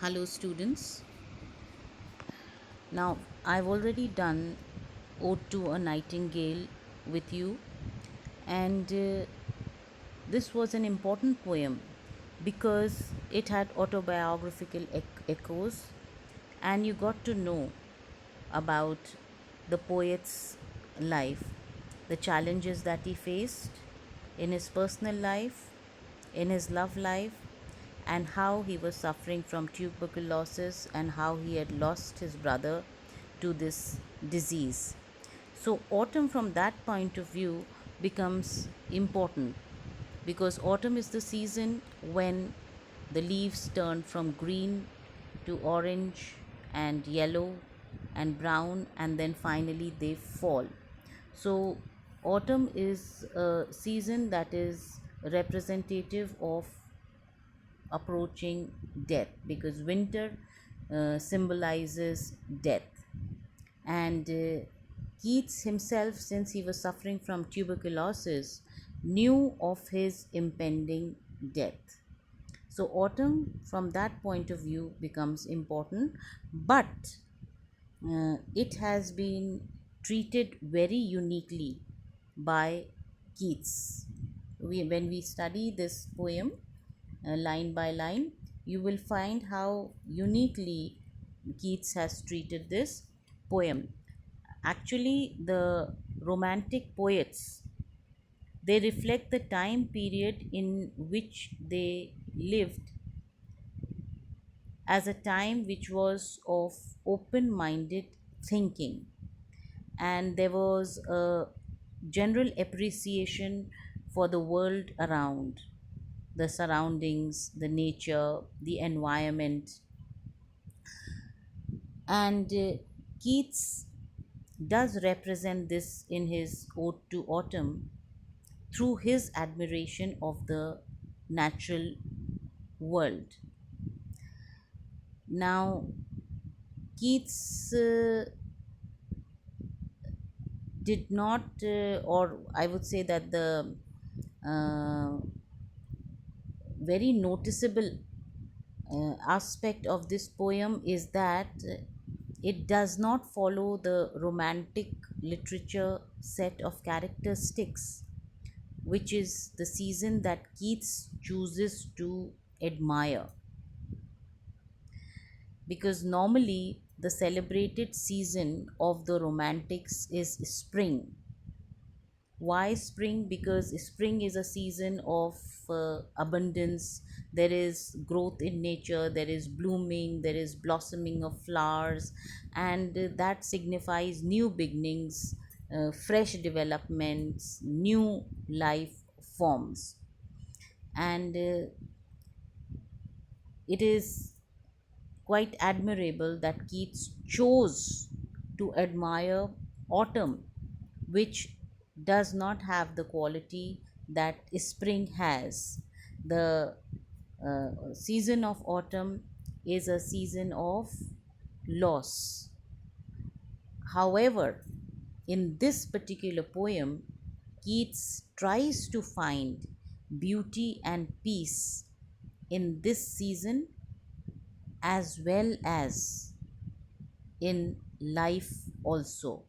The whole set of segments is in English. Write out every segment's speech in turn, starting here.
Hello, students. Now, I've already done Ode to a Nightingale with you, and this was an important poem because it had autobiographical echoes, and you got to know about the poet's life, the challenges that he faced in his personal life, in his love life, and how he was suffering from tuberculosis and how he had lost his brother to this disease. So, autumn from that point of view becomes important because autumn is the season when the leaves turn from green to orange and yellow and brown, and then finally they fall. So, autumn is a season that is representative of approaching death because winter symbolizes death. And Keats himself, since he was suffering from tuberculosis, knew of his impending death. So, autumn from that point of view becomes important, but it has been treated very uniquely by Keats. When we study this poem line by line, you will find how uniquely Keats has treated this poem. Actually, the romantic poets, they reflect the time period in which they lived as a time which was of open minded thinking, and there was a general appreciation for the world around, the surroundings, the nature, the environment. And Keats does represent this in his Ode to Autumn through his admiration of the natural world. Now, Keats did not, or I would say that the uh, very noticeable aspect of this poem is that it does not follow the romantic literature set of characteristics, which is the season that Keats chooses to admire. Because normally the celebrated season of the romantics is spring. Why spring? Because spring is a season of abundance. There is growth in nature, there is blooming, there is blossoming of flowers, and that signifies new beginnings, fresh developments, new life forms. And it is quite admirable that Keats chose to admire autumn, which does not have the quality that spring has. The season of autumn is a season of loss. However, in this particular poem, Keats tries to find beauty and peace in this season as well as in life also.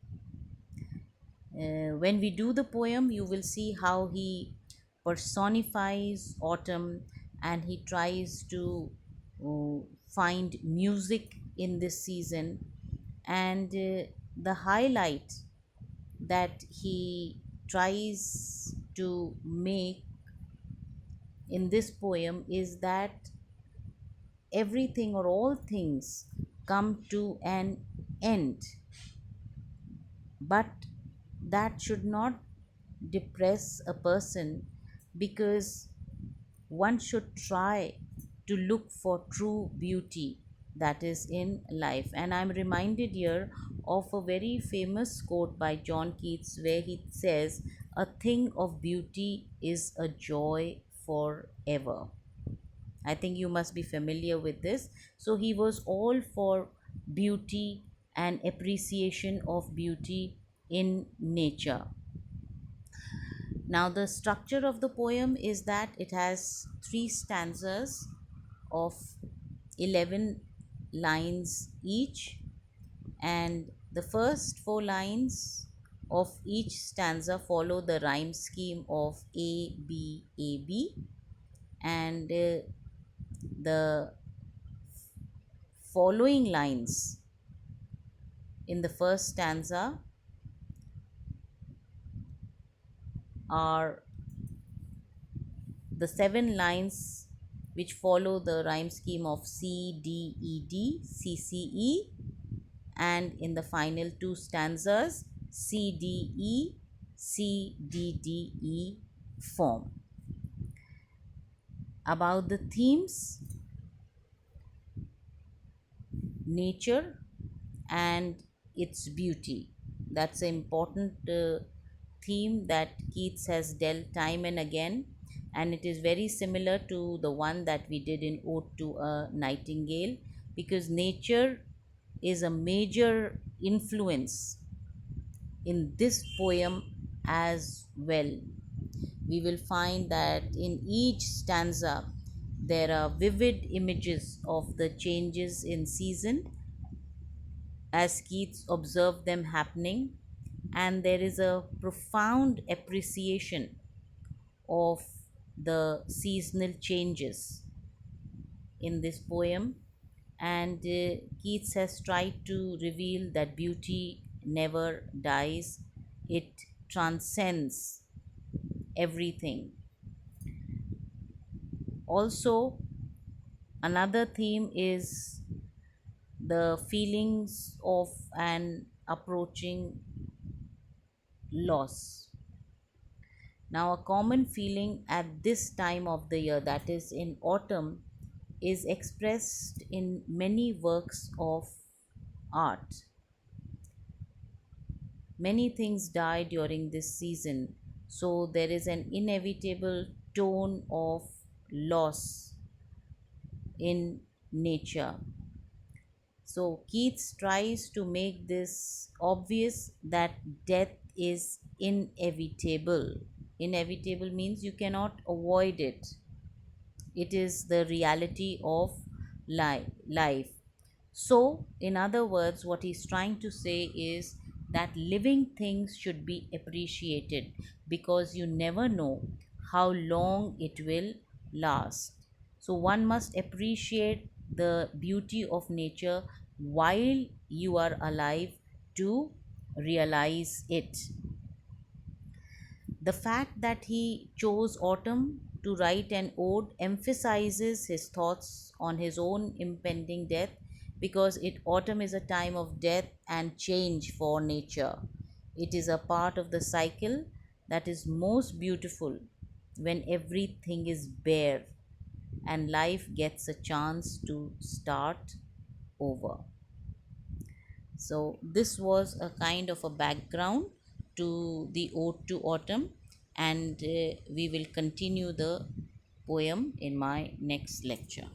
When we do the poem, you will see how he personifies autumn and he tries to find music in this season. And the highlight that he tries to make in this poem is that everything or all things come to an end, but that should not depress a person because one should try to look for true beauty that is in life. And I'm reminded here of a very famous quote by John Keats where he says, "A thing of beauty is a joy forever." I think you must be familiar with this. So he was all for beauty and appreciation of beauty in nature. Now, the structure of the poem is that it has three stanzas of 11 lines each, and the first 4 lines of each stanza follow the rhyme scheme of A B A B, and the following lines in the first stanza are the 7 lines which follow the rhyme scheme of C D E D C C E, and in the final 2 stanzas C D E C D D E form. About the themes: nature and its beauty. That's an important theme that Keats has dealt time and again, and it is very similar to the one that we did in Ode to a Nightingale, because nature is a major influence in this poem as well. We will find that in each stanza there are vivid images of the changes in season as Keats observed them happening, and there is a profound appreciation of the seasonal changes in this poem. And Keats has tried to reveal that beauty never dies, it transcends everything. Also, another theme is the feelings of an approaching loss. Now, a common feeling at this time of the year, that is in autumn, is expressed in many works of art. Many things die during this season, so there is an inevitable tone of loss in nature. So Keats tries to make this obvious that death is inevitable. Inevitable means you cannot avoid it. It is the reality of life. So, in other words, what he's trying to say is that living things should be appreciated because you never know how long it will last. So, one must appreciate the beauty of nature while you are alive to realize it. The fact that he chose autumn to write an ode emphasizes his thoughts on his own impending death, because autumn is a time of death and change for nature. It is a part of the cycle that is most beautiful when everything is bare and life gets a chance to start over. So, this was a kind of a background to the Ode to Autumn, and we will continue the poem in my next lecture.